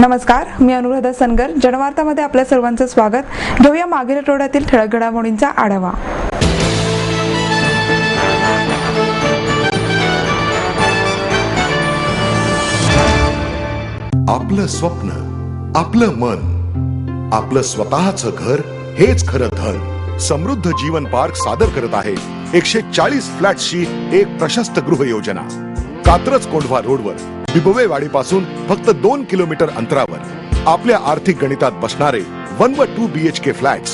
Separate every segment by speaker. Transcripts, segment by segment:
Speaker 1: नमस्कार, मी अनुराधा सनगर. जनवार्तामध्ये आपल्या सर्वांचं स्वागत. घेऊया मागील आठवड्यातील ठळक घडामोडींचा आढावा.
Speaker 2: आपलं स्वप्न, आपलं मन, आपलं स्वतःचं घर हेच खरं धन. समृद्ध जीवन पार्क सादर करत आहे 140 फ्लॅट्सची एक प्रशस्त गृह योजना. कात्रज कोंढवा रोडवर बिबवेवाडीपासून फक्त 2 किलोमीटर अंतरावर आपल्या आर्थिक गणितात बसणारे 1 व 2 BHK फ्लॅट्स.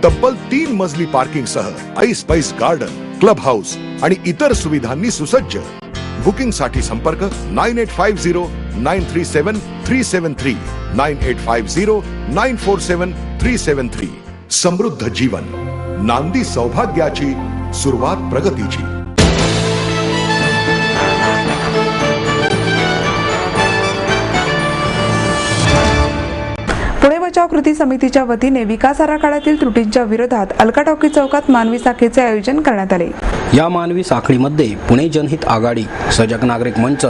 Speaker 2: तब्बल 3 मजली पार्किंग सह ऐस गार्डन, क्लब हाऊस आणि इतर सुविधांनी सुसज्ज. बुकिंग साठी संपर्क 9850937373 9850947373. समृद्ध जीवन, नांदी सौभाग्याची, सुरुवात प्रगतीची.
Speaker 1: पुणे बचाव कृती समितीच्या वतीने विकास आराखड्यातील त्रुटींच्या विरोधात अलका टॉकीज चौकात मानवी साखळीचे आयोजन करण्यात आले.
Speaker 3: या मानवी साखळीमध्ये पुणे जनहित आघाडी, सजग नागरिक मंच,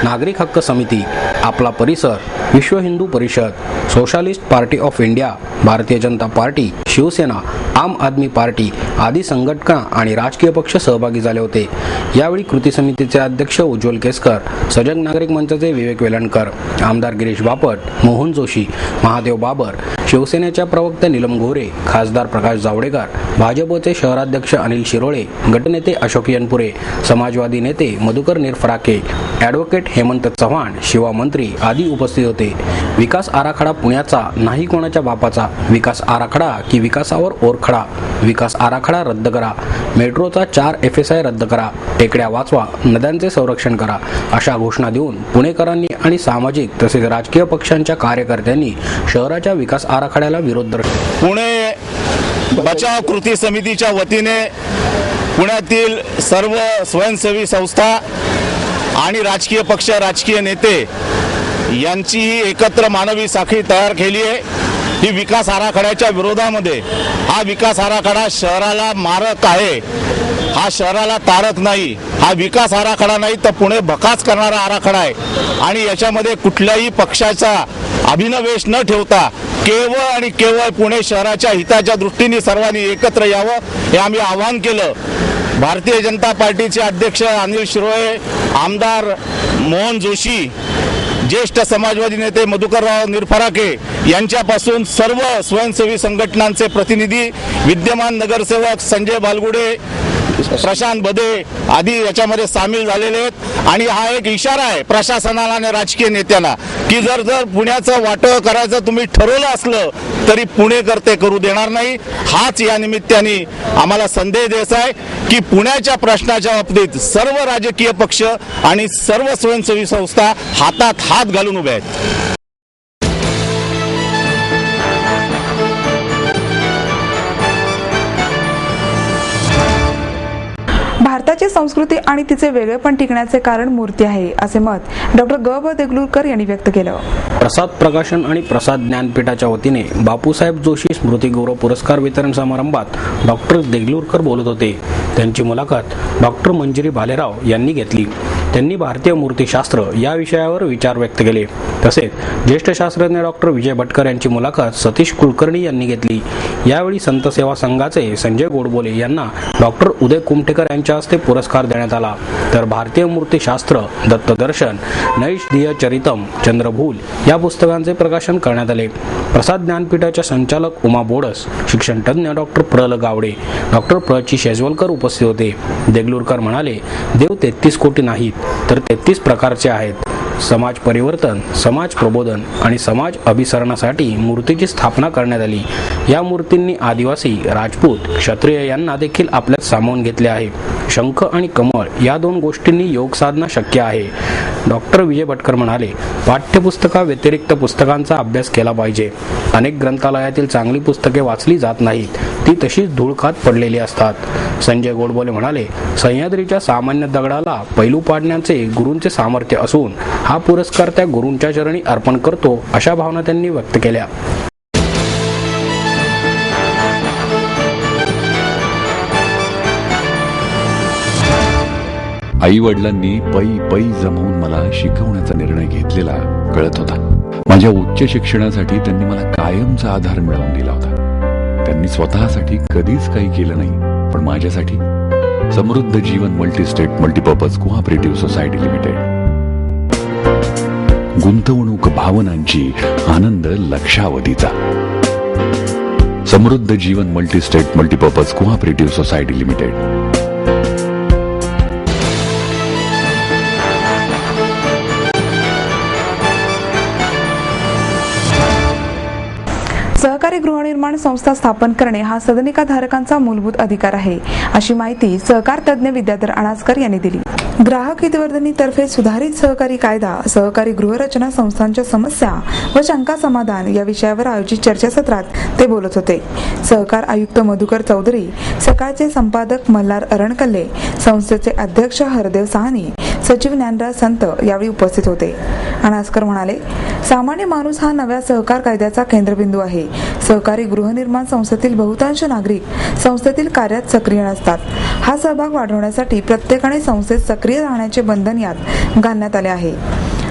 Speaker 3: नागरिक हक्क समिती, आपला परिसर, विश्व Hindu Parishad, socialist party of India, Bharatiya Janata party, Shiv Sena, आम आदमी पार्टी आदी संघटना आणि राजकीय पक्ष सहभागी झाले होते. यावेळी कृती समितीचे अध्यक्ष उज्ज्वल केसकर, सजग नागरिक मंचाचे विवेक वेलणकर, आमदार गिरीश बापट, मोहन जोशी, महादेव बाबर, शिवसेनेच्या प्रवक्त्या नीलम गोरे, खासदार प्रकाश जावडेकर, भाजपचे शहराध्यक्ष अनिल शिरोळे, गटनेते अशोक यनपुरे, समाजवादी नेते मधुकर निरफराके, ॲडव्होकेट हेमंत चव्हाण, शिवा मंत्री आदी उपस्थित होते. विकास आराखडा पुण्याचा नाही कोणाच्या बापाचा, विकास आराखडा की विकासावर ओरखडा, विकास आराखडा रद्द करा, मेट्रोचा 4 FSI रद्द करा, टेकड्या वाचवा, नद्यांचे संरक्षण करा अशा घोषणा देऊन पुणेकरांनी आणि सामाजिक तसेच राजकीय पक्षांच्या कार्यकर्त्यांनी शहराच्या विकास आराखड्याला विरोध दर्शवला.
Speaker 4: पुणे बचाव कृती समितीच्या वतीने पुण्यातील सर्व स्वयंसेवी संस्था आणि राजकीय पक्ष, राजकीय नेते यांची ही एकत्र मानवी साखळी तयार केली आहे. ही विकास आराखड्याच्या विरोधामध्ये. हा विकास आराखडा शहराला मारक आहे, हा शहराला तारक नाही. हा विकास आराखडा नाही तर पुणे भकास करणारा आराखडा आहे आणि याच्यामध्ये कुठल्याही पक्षाचा अभिनवेश न ठेवता केवळ आणि केवळ पुणे शहराच्या हिताच्या दृष्टीने सर्वांनी एकत्र यावं हे आम्ही आवाहन केलं. भारतीय जनता पार्टीचे अध्यक्ष अनिल शिरोळे, आमदार मोहन जोशी, ज्येष्ठ समाजवादी नेते मधुकरराव निरफराके यांच्यापासून सर्व स्वयंसेवी संघटनांचे प्रतिनिधी, विद्यमान नगरसेवक संजय बालगुडे, प्रशांत बदे आदी याच्यामध्ये सामील झालेले आहेत. आणि हा एक इशारा आहे प्रशासनाला आणि राजकीय नेत्यांना की जर पुण्याचं वाटं करायचं तुम्ही ठरवलं असलं तरी पुणेकर ते करू देणार नाही. हाच या निमित्ताने आम्हाला संदेश द्यायचा आहे की पुण्याच्या प्रश्नाच्या बाबतीत सर्व राजकीय पक्ष आणि सर्व स्वयंसेवी संस्था हातात हात घालून उभे आहेत.
Speaker 1: भारताची संस्कृती आणि तिचे वेगळेपण टिकण्याचे कारण मूर्ती आहे, असे मत डॉक्टर ग.ब. देगलूरकर यांनी व्यक्त केलं.
Speaker 3: प्रसाद प्रकाशन आणि प्रसाद ज्ञानपीठाच्या वतीने बापूसाहेब जोशी स्मृती गौरव पुरस्कार वितरण समारंभात डॉक्टर देगलूरकर बोलत होते. त्यांची मुलाखत डॉक्टर मंजिरी भालेराव यांनी घेतली. त्यांनी भारतीय मूर्तिशास्त्र या विषयावर विचार व्यक्त केले. तसेच ज्येष्ठ शास्त्रज्ञ डॉक्टर विजय भटकर यांची मुलाखत सतीश कुलकर्णी यांनी घेतली. यावेळी संत सेवा संघाचे संजय गोडबोले यांना डॉक्टर उदय कुमठेकर यांच्या हस्ते पुरस्कार देण्यात आला. तर भारतीय मूर्तिशास्त्र, दत्तदर्शन, नैषधीय चरितम, चंद्रभूल या पुस्तकांचे प्रकाशन करण्यात आले. प्रसाद ज्ञानपीठाच्या संचालक उमा बोडस, शिक्षण तज्ञ डॉक्टर प्र.ल. गावडे, डॉक्टर प्र.ची शेजवलकर उपस्थित होते. देगलूरकर म्हणाले, देव 33 कोटी नाहीत तर 33 प्रकारचे आहेत. समाज परिवर्तन, समाज प्रबोधन आणि समाज अभिसरणासाठी मूर्तीची स्थापना करण्यात आली. या मूर्तींनी आदिवासी, राजपूत, क्षत्रिय यांना देखील आपल्यात सामावून घेतले आहे. शंख आणि कमळ या 2 गोष्टींनी योग साधना शक्य आहे. डॉक्टर विजय भटकर म्हणाले, पाठ्यपुस्तका व्यतिरिक्त पुस्तकांचा अभ्यास केला पाहिजे. अनेक ग्रंथालयातील चांगली पुस्तके वाचली जात नाहीत, ती तशीच धूळ खात पडलेली असतात. संजय गोडबोले म्हणाले, सह्याद्रीच्या सामान्य दगडाला पैलू पाडण्याचे गुरूंचे सामर्थ्य असून हा पुरस्कार त्या गुरूंच्या चरणी अर्पण करतो, अशा भावना त्यांनी व्यक्त केल्या.
Speaker 5: आई वडिलांनी पै जमवून मला शिकवण्याचा निर्णय घेतलेला कळत होता. माझ्या उच्च शिक्षणासाठी त्यांनी मला कायमचा आधार मिळवून दिला होता. त्यांनी स्वतःसाठी कधीच काही केलं नाही, पण माझ्यासाठी Samruddha Jeevan multistate multipurpose cooperative society limited. गुंतवणूक भावनांची, आनंद लक्षावधीचा. Samruddha Jeevan multistate multipurpose cooperative society limited.
Speaker 1: सहकारी गृहनिर्माण संस्था स्थापन करणे हा सदनिका धारकांचा मूलभूत अधिकार आहे, अशी माहिती सहकार तज्ज्ञ विद्याधर अणासकर यांनी दिली. ग्राहक हितवर्धिनी तर्फे सुधारित सहकारी कायदा, सहकारी गृहरचना संस्थांच्या समस्या व शंका समाधान या विषयावर आयोजित चर्चासत्रात ते बोलत होते. सहकार आयुक्त मधुकर चौधरी, सकाळचे संपादक मल्हार अरणकल्ले, संस्थेचे अध्यक्ष हरदेव साहनी, सचिव ज्ञानराज संत यावेळी उपस्थित होते. अणासकर म्हणाले, सामान्य माणूस हा नव्या सहकार कायद्याचा केंद्रबिंदू आहे. सहकारी गृहनिर्माण संस्थेतील बहुतांश नागरिक संस्थेतील कार्यात सक्रिय नसतात. हा सहभाग वाढवण्यासाठी प्रत्येकाने संस्थेत सक्रिय राहण्याचे बंधन यात घालण्यात आले आहे.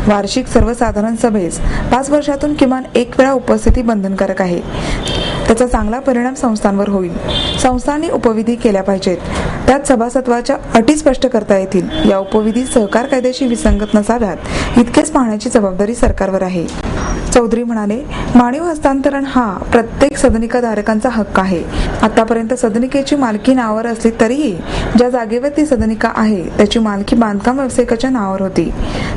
Speaker 1: वार्षिक सर्वसाधारण सभेस 5 वर्षातून किमान 1 वेळा उपस्थिती बंधनकारक आहे. त्याचा चांगला परिणाम संस्थांवर होईल. संस्थांनी उपविधी केल्या पाहिजेत. त्यात सभासत्वाच्या अटी स्पष्ट करता येतील. या उपविधी सहकार कायद्याशी विसंगत नसाव्यात इतकेच पाहण्याची जबाबदारी सरकारवर आहे. चौधरी म्हणाले, मानवी हस्तांतरण हा प्रत्येक सदनिका धारकांचा हक्क आहे. आतापर्यंत सदनिकेची मालकी नावावर असली तरीही ज्या जागेवर ती सदनिका आहे त्याची मालकी बांधकाम व्यावसायिकाच्या नावावर होती.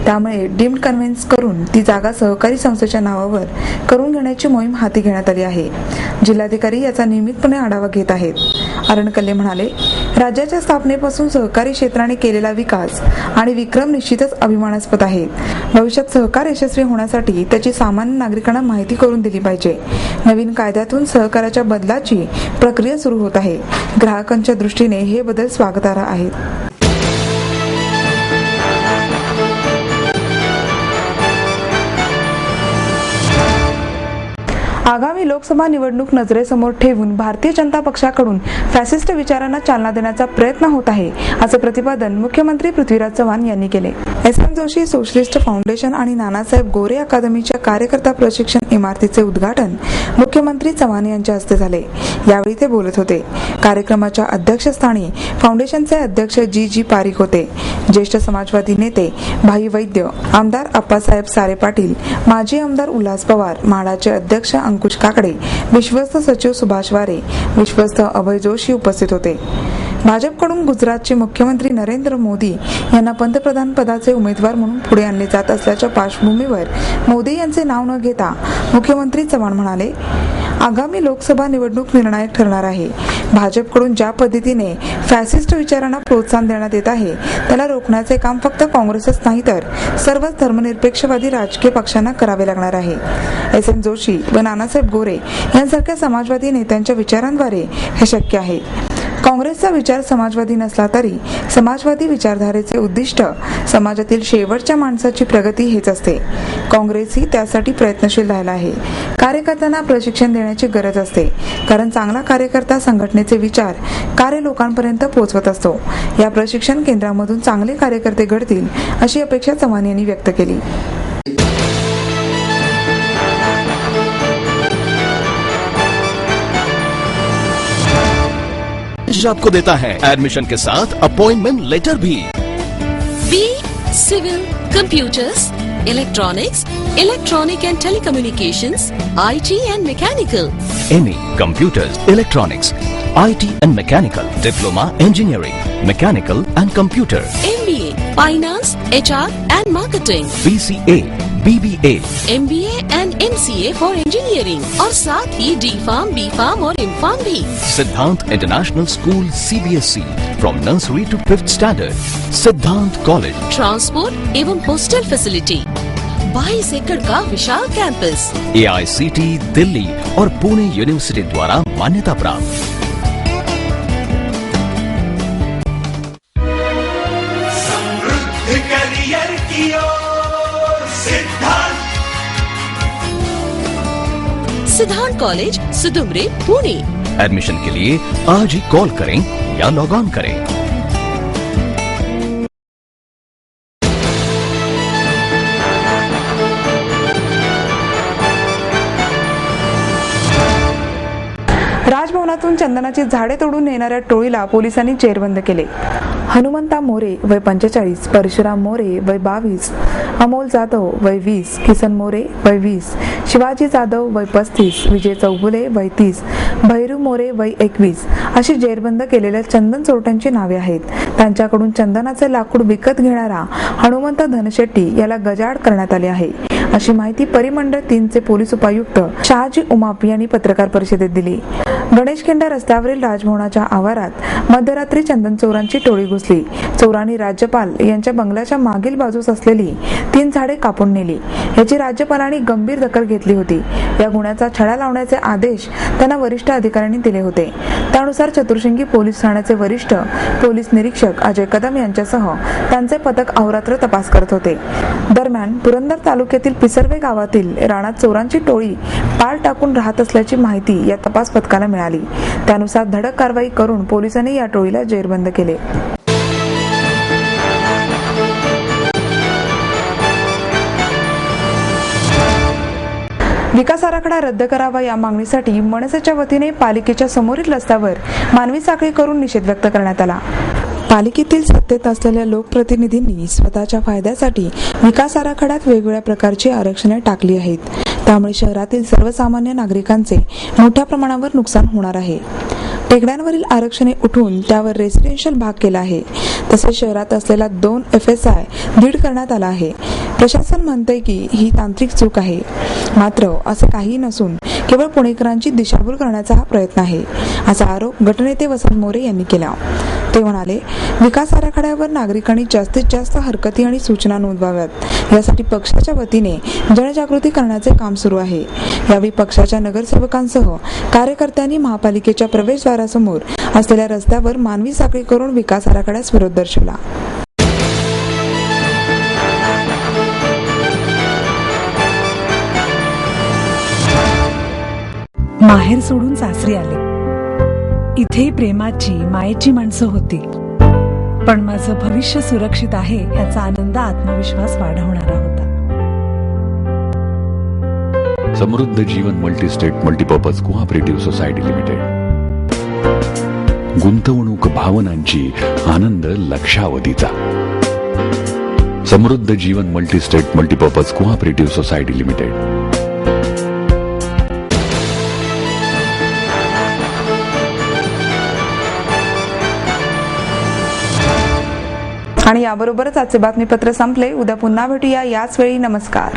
Speaker 1: त्यामुळे डीम्ड कन्व्हेन्स करून ती जागा सहकारी संस्थेच्या नावावर करून घेण्याची मोहीम हाती घेण्यात आली आहे. जिल्हाधिकारी याचा नियमितपणे आढावा घेत आहेत. अरणकल्ले म्हणाले, राज्याच्या स्थापनेपासून सहकारी क्षेत्राने केलेला विकास आणि विक्रम निश्चितच अभिमानास्पद आहेत. भविष्यात सहकार यशस्वी होण्यासाठी त्याची सामान्य नागरिकांना माहिती करून दिली पाहिजे. नवीन कायद्यातून सहकाराच्या बदलाची प्रक्रिया सुरू होत आहे. ग्राहकांच्या दृष्टीने हे बदल स्वागतार्ह आहेत. आगामी लोकसभा निवडणूक नजरेसमोर ठेवून भारतीय जनता पक्षाकडून फॅसिस्ट विचारांना चालना देण्याचा प्रयत्न होत आहे, असे प्रतिपादन मुख्यमंत्री पृथ्वीराज चव्हाण यांनी केले. एस.एम. जोशी सोशलिस्ट फाउंडेशन आणि नानासाहेब गोरे अकादमीच्या कार्यकर्ता प्रशिक्षण इमारतीचे उद्घाटन मुख्यमंत्री चव्हाण यांच्या हस्ते झाले. यावेळी ते बोलत होते. कार्यक्रमाच्या अध्यक्षस्थानी फाउंडेशनचे अध्यक्ष जी पारिक होते. ज्येष्ठ समाजवादी नेते भाई वैद्य, आमदार अप्पासाहेब सारे पाटील, माजी आमदार उल्हास पवार, म्हाडाचे अध्यक्ष अंकुश काकडे, विश्वस्त सचिव सुभाष वारे, विश्वस्त अभय जोशी उपस्थित होते. भाजपकडून गुजरातचे मुख्यमंत्री नरेंद्र मोदी यांना पंतप्रधान पदाचे उमेदवार म्हणून पुढे आणले जात असल्याच्या पार्श्वभूमीवर मोदी यांचे नाव न घेता मुख्यमंत्री चव्हाण म्हणाले, आगामी लोकसभा निवडणूक निर्णायक ठरणार आहे. भाजपकडून ज्या पद्धतीने फॅसिस्ट विचारांना प्रोत्साहन देण्यात येत आहे त्याला रोखण्याचे काम फक्त काँग्रेसच नाही तर सर्वच धर्मनिरपेक्षवादी राजकीय पक्षांना करावे लागणार आहे. एस.एम. जोशी व नानासाहेब गोरे यांसारख्या समाजवादी नेत्यांच्या विचारांद्वारे हे शक्य आहे. काँग्रेसचा विचार समाजवादी नसला तरी समाजवादी विचारधारेचे उद्दिष्ट समाजातील शेवटच्या माणसाची प्रगती हेच असते. काँग्रेसही त्यासाठी प्रयत्नशील राहिला आहे. कार्यकर्त्यांना प्रशिक्षण देण्याची गरज असते, कारण चांगला कार्यकर्ता संघटनेचे विचार कार्य लोकांपर्यंत पोहोचवत असतो. या प्रशिक्षण केंद्रामधून चांगले कार्यकर्ते घडतील अशी अपेक्षा चव्हाण यांनी व्यक्त केली.
Speaker 6: आपको देता है एडमिशन के साथ अपॉइंटमेंट लेटर भी.
Speaker 7: B civil, computers, electronics, electronic and telecommunications, IT and mechanical.
Speaker 6: ME Computers, Electronics, IT and Mechanical, Diploma Engineering, Mechanical and Computer.
Speaker 7: MBA Finance, HR and Marketing.
Speaker 6: BCA, BBA,
Speaker 7: MBA and MCA for Engineering और साथ ही D.Pharm, B.Pharm और M.Pharm भी.
Speaker 6: Siddhant International School CBSE from nursery to 5th standard. Siddhant College.
Speaker 7: Transport एवं hostel facility. 22 एकड़ का विशाल campus.
Speaker 6: AICT Delhi और Pune university द्वारा मान्यता प्राप्त.
Speaker 8: करियर की ओर
Speaker 7: सिद्धांत कॉलेज, सुदुमरे, पुणे.
Speaker 6: एडमिशन के लिए आज ही कॉल करें या लॉग ऑन करें.
Speaker 1: जंगलातून चंदनाची झाडे तोडून नेणाऱ्या टोळीला पोलिसांनी जेरबंद केले. हनुमंता मोरे वय 45, परशुराम मोरे वय 22, अमोल जाधव वय 20, किसन मोरे वय 20, शिवाजी जाधव वय 35, विजय चौगुले वय 30, भैरू मोरे वय 21 अशी जेरबंद केलेल्या चंदन चोरट्यांची नावे आहेत. त्यांच्याकडून चंदनाचे लाकूड विकत घेणारा हनुमंत धनशेट्टी याला गजाआड करण्यात आले आहे, अशी माहिती परिमंडळ 3 चे पोलीस उपायुक्त शहाजी उमाप यांनी पत्रकार परिषदेत दिली. गणेशखिंड रस्त्यावरील राजभवनाच्या आवारात मध्यरात्री चंदन चोरांची टोळी घुसली. चोरांनी राज्यपाल यांच्या बंगल्याच्या मागील बाजूस असलेली 3 झाडे कापून नेली. याची राज्यपालांनी गंभीर दखल घेतली होती. या गुन्ह्याचा छडा लावण्याचे आदेश त्यांना वरिष्ठ अधिकाऱ्यांनी दिले होते. त्यानुसार चतुर्शिंगी पोलीस ठाण्याचे वरिष्ठ पोलीस निरीक्षक अजय कदम यांच्यासह त्यांचे पथक अहोरात्र तपास करत होते. दरम्यान पुरंदर तालुक्यातील पिसर्वे गावातील रानात चोरांची टोळी पाल टाकून राहत असल्याची माहिती या तपास पथकाला मिळाली. त्यानुसार धडक कारवाई करून पोलिसांनी या टोळीला जेरबंद केले. विकास आराखडा रद्द करावा या मागणीसाठी मनसेच्या वतीने पालिकेच्या समोरील रस्त्यावर मानवी साखळी करून निषेध व्यक्त करण्यात आला. पालिकेतील सत्तेत असलेल्या लोकप्रतिनिधींनी स्वतःच्या फायद्यासाठी विकास आराखड्यात वेगवेगळ्या प्रकारची आरक्षणे टाकली आहेत. त्यामुळे शहरातील सर्वसामान्य नागरिकांचे मोठ्या प्रमाणावर नुकसान होणार आहे. टेकड्यांवरील आरक्षणे उठवून त्यावर रेसिडेन्शियल भाग केला आहे. तसेच शहरात असलेला 2 FSI दीड करण्यात आला आहे. प्रशासन म्हणते की ही तांत्रिक चूक आहे, मात्र असे काही नसून केवळ पुणेकरांची दिशाभूल करण्याचा हा प्रयत्न आहे, असा आरोप गटनेते वसंत मोरे यांनी केला. ते म्हणाले, विकास आराखड्यावर नागरिकांनी जास्तीत जास्त हरकती आणि सूचना नोंदवाव्यात यासाठी पक्षाच्या वतीने जनजागृती करण्याचे काम सुरू आहे. यावेळी पक्षाच्या नगरसेवकांसह कार्यकर्त्यांनी महापालिकेच्या प्रवेशद्वारासमोर असलेल्या रस्त्यावर मानवी साखळी करून विकास आराखड्यास विरोध दर्शवला.
Speaker 9: माहेर सोडून सासरी आले. इथेही प्रेमाची मायेची माणसं होती, पण माझं भविष्य सुरक्षित आहे याचा आनंद आत्मविश्वास वाढवणारा होता.
Speaker 5: Samruddha Jeevan multistate multipurpose cooperative society limited. गुंतवणूक भावनांची, आनंद लक्षावधीचा. Samruddha Jeevan multistate multipurpose cooperative society limited.
Speaker 1: आणि याबरोबरच आजचे बातमीपत्र संपले. उद्या पुन्हा भेटूया याच वेळी. नमस्कार.